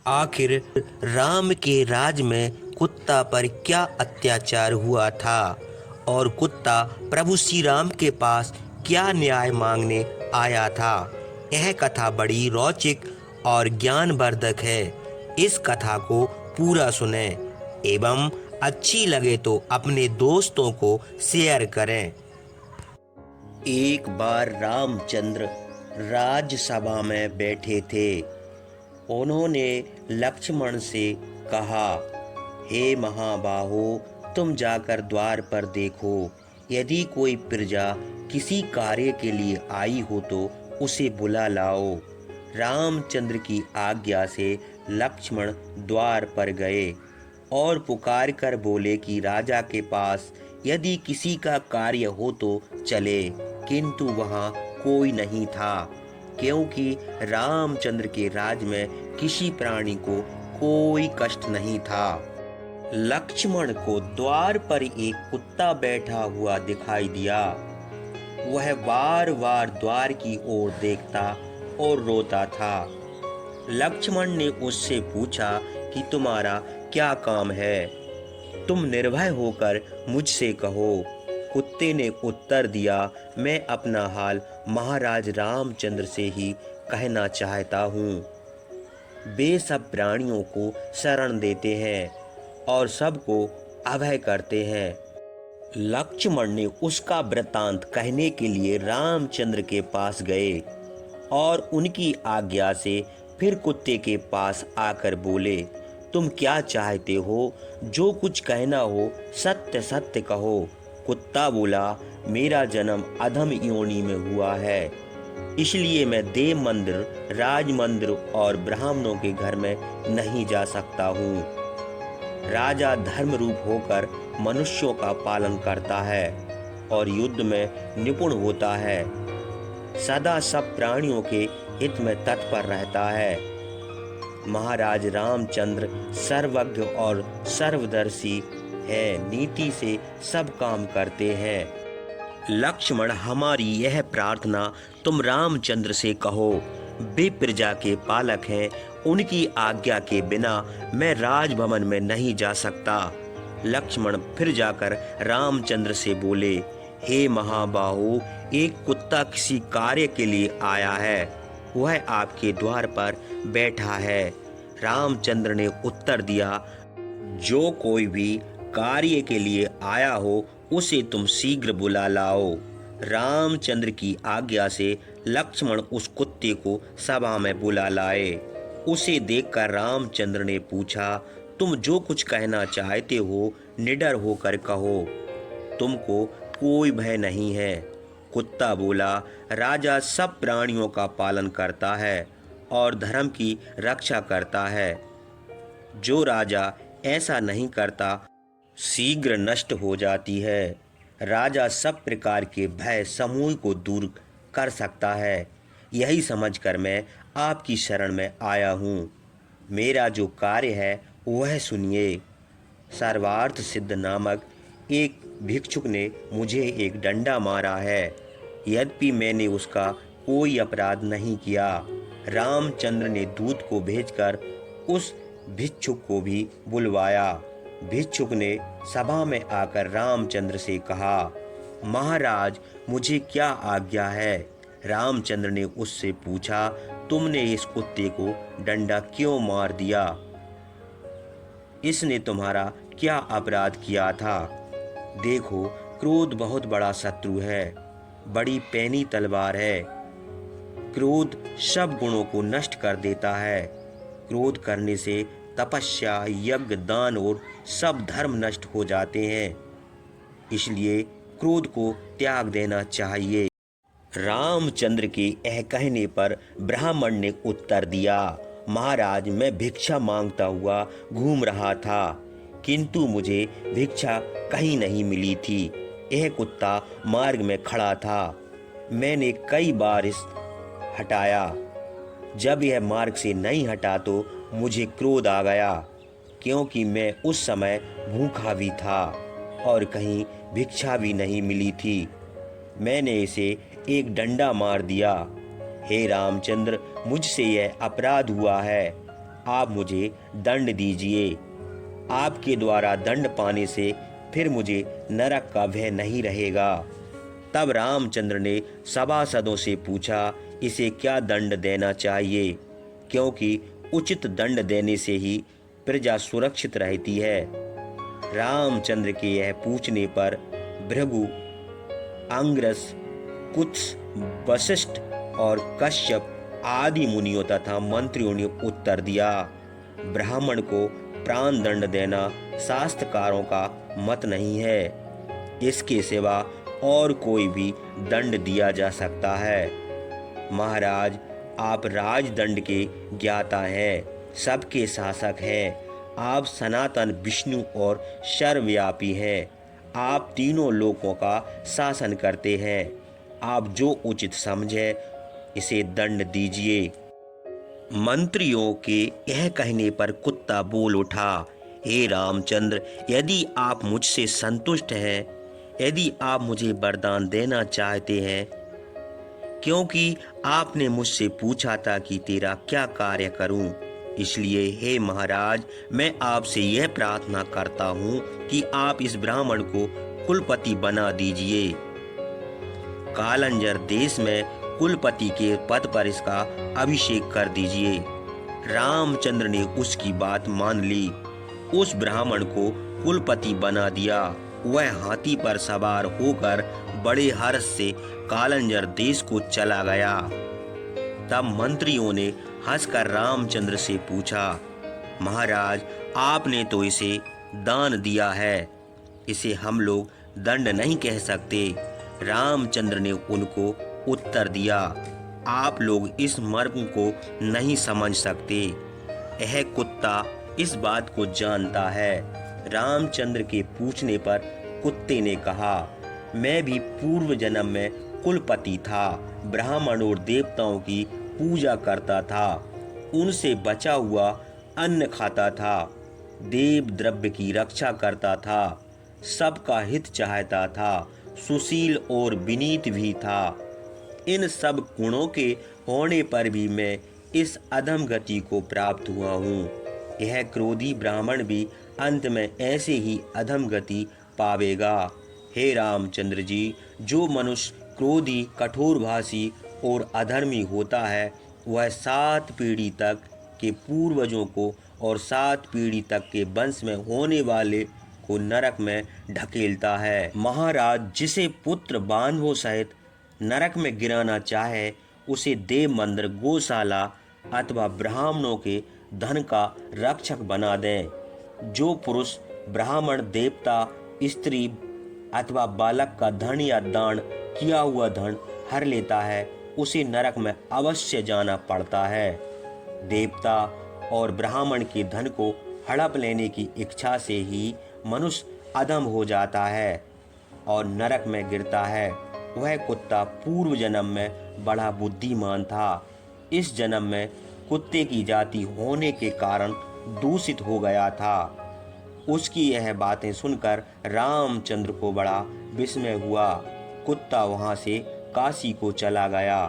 आखिर राम के राज में कुत्ता पर क्या अत्याचार हुआ था और कुत्ता प्रभु श्री राम के पास क्या न्याय मांगने आया था। यह कथा बड़ी रोचक और ज्ञानवर्धक है। इस कथा को पूरा सुने एवं अच्छी लगे तो अपने दोस्तों को शेयर करें। एक बार रामचंद्र राजसभा में बैठे थे। उन्होंने लक्ष्मण से कहा, हे महाबाहो, तुम जाकर द्वार पर देखो। यदि कोई प्रजा किसी कार्य के लिए आई हो तो उसे बुला लाओ। रामचंद्र की आज्ञा से लक्ष्मण द्वार पर गए और पुकार कर बोले कि राजा के पास यदि किसी का कार्य हो तो चले, किंतु वहाँ कोई नहीं था, क्योंकि रामचंद्र के राज में किसी प्राणी को कोई कष्ट नहीं था। लक्ष्मण को द्वार पर एक कुत्ता बैठा हुआ दिखाई दिया। वह बार बार द्वार की ओर देखता और रोता था। लक्ष्मण ने उससे पूछा कि तुम्हारा क्या काम है, तुम निर्भय होकर मुझसे कहो। कुत्ते ने उत्तर दिया, मैं अपना हाल महाराज रामचंद्र से ही कहना चाहता हूँ। वे सब प्राणियों को शरण देते हैं और सबको अभय करते हैं। लक्ष्मण ने उसका वृत्तांत कहने के लिए रामचंद्र के पास गए और उनकी आज्ञा से फिर कुत्ते के पास आकर बोले, तुम क्या चाहते हो? जो कुछ कहना हो सत्य सत्य कहो। कुत्ता बोला, मेरा जन्म अधम योनि में हुआ है, इसलिए मैं देव मंदिर, राज मंदिर और ब्राह्मणों के घर में नहीं जा सकता हूँ। राजा धर्म रूप होकर मनुष्यों का पालन करता है और युद्ध में निपुण होता है, सदा सब प्राणियों के हित में तत्पर रहता है। महाराज रामचंद्र सर्वज्ञ और सर्वदर्शी है, नीति से सब काम करते हैं। लक्ष्मण, हमारी यह प्रार्थना तुम रामचंद्र से कहो। वे प्रजा के पालक हैं, उनकी आज्ञा के बिना मैं राजभवन में नहीं जा सकता। लक्ष्मण फिर जाकर रामचंद्र से बोले, हे महाबाहु, एक कुत्ता किसी कार्य के लिए आया है, वह आपके द्वार पर बैठा है। रामचंद्र ने उत्तर दिया, जो कोई भी कार्य के लिए आया हो उसे तुम शीघ्र बुला लाओ। रामचंद्र की आज्ञा से लक्ष्मण उस कुत्ते को सभा में बुला लाए। उसे देखकर रामचंद्र ने पूछा, तुम जो कुछ कहना चाहते हो निडर होकर कहो, तुमको कोई भय नहीं है। कुत्ता बोला, राजा सब प्राणियों का पालन करता है और धर्म की रक्षा करता है। जो राजा ऐसा नहीं करता शीघ्र नष्ट हो जाती है। राजा सब प्रकार के भय समूह को दूर कर सकता है। यही समझकर मैं आपकी शरण में आया हूँ। मेरा जो कार्य है वह सुनिए। सर्वार्थ सिद्ध नामक एक भिक्षुक ने मुझे एक डंडा मारा है, यद्यपि मैंने उसका कोई अपराध नहीं किया। रामचंद्र ने दूत को भेजकर उस भिक्षुक को भी बुलवाया। भिक्षुक ने सभा में आकर रामचंद्र से कहा, महाराज, मुझे क्या आज्ञा है? रामचंद्र ने उससे पूछा, तुमने इस कुत्ते को डंडा क्यों मार दिया? इसने तुम्हारा क्या अपराध किया था? देखो, क्रोध बहुत बड़ा शत्रु है, बड़ी पैनी तलवार है। क्रोध सब गुणों को नष्ट कर देता है। क्रोध करने से तपस्या, यज्ञ, दान और सब धर्म नष्ट हो जाते हैं, इसलिए क्रोध को त्याग देना चाहिए। रामचंद्र के यह कहने पर ब्राह्मण ने उत्तर दिया, महाराज, मैं भिक्षा मांगता हुआ घूम रहा था, किंतु मुझे भिक्षा कहीं नहीं मिली थी। यह कुत्ता मार्ग में खड़ा था, मैंने कई बार इस हटाया। जब यह मार्ग से नहीं हटा तो मुझे क्रोध आ गया, क्योंकि मैं उस समय भूखा भी था और कहीं भिक्षा भी नहीं मिली थी। मैंने इसे एक डंडा मार दिया। हे रामचंद्र, मुझसे यह अपराध हुआ है। आप मुझे दंड दीजिए। आपके द्वारा दंड पाने से फिर मुझे नरक का भय नहीं रहेगा। तब रामचंद्र ने सभासदों से पूछा, इसे क्या दंड देना चाहिए, क्योंकि उचित दंड देने से ही प्रजा सुरक्षित रहती है। रामचंद्र के यह पूछने पर भृगु, अंग्रस, कुत्स, वशिष्ठ और कश्यप आदि मुनियों तथा मंत्रियों ने उत्तर दिया, ब्राह्मण को प्राण दंड देना शास्त्रकारों का मत नहीं है। इसके सिवा और कोई भी दंड दिया जा सकता है। महाराज, आप राजदंड के ज्ञाता हैं, सबके शासक हैं। आप सनातन विष्णु और सर्वव्यापी हैं। आप तीनों लोकों का शासन करते हैं। आप जो उचित समझे इसे दंड दीजिए। मंत्रियों के यह कहने पर कुत्ता बोल उठा, हे रामचंद्र, यदि आप मुझसे संतुष्ट हैं, यदि आप मुझे वरदान देना चाहते हैं, क्योंकि आपने मुझसे पूछा था कि तेरा क्या कार्य करूं, इसलिए हे महाराज, मैं आपसे यह प्रार्थना करता हूं कि आप इस ब्राह्मण को कुलपति बना दीजिए। कालंजर देश में कुलपति के पद पर इसका अभिषेक कर दीजिए। रामचंद्र ने उसकी बात मान ली। उस ब्राह्मण को कुलपति बना दिया। वह हाथी पर सवार होकर बड़े हर्ष से कालंजर देश को चला गया। तब मंत्रियों ने हंसकर रामचंद्र से पूछा, महाराज, आपने तो इसे दान दिया है, इसे हम लोग दंड नहीं कह सकते। रामचंद्र ने उनको उत्तर दिया, आप लोग इस मर्म को नहीं समझ सकते। यह कुत्ता इस बात को जानता है। रामचंद्र के पूछने पर कुत्ते ने कहा, मैं भी पूर्व जन्म में कुलपति था, ब्राह्मण और देवताओं की पूजा करता था, उनसे बचा हुआ अन्न खाता था, देव द्रव्य की रक्षा करता था, सबका हित चाहता था, सुशील और विनीत भी था। इन सब गुणों के होने पर भी मैं इस अधम गति को प्राप्त हुआ हूँ। यह क्रोधी ब्राह्मण भी अंत में ऐसे ही अधम गति पावेगा। हे रामचंद्र जी, जो मनुष्य क्रोधी, कठोरभाषी और अधर्मी होता है, वह 7 पीढ़ी तक के पूर्वजों को और 7 पीढ़ी तक के वंश में होने वाले को नरक में ढकेलता है। महाराज, जिसे पुत्र बांधवों सहित नरक में गिराना चाहे, उसे देव मंदिर, गौशाला अथवा ब्राह्मणों के धन का रक्षक बना दें। जो पुरुष ब्राह्मण, देवता, स्त्री अथवा बालक का धन या दान किया हुआ धन हर लेता है, उसे नरक में अवश्य जाना पड़ता है। देवता और ब्राह्मण के धन को हड़प लेने की इच्छा से ही मनुष्य अधम हो जाता है और नरक में गिरता है। वह कुत्ता पूर्व जन्म में बड़ा बुद्धिमान था। इस जन्म में कुत्ते की जाति होने के कारण दूषित हो गया था। उसकी यह बातें सुनकर रामचंद्र को बड़ा विस्मय हुआ। कुत्ता वहां से काशी को चला गया।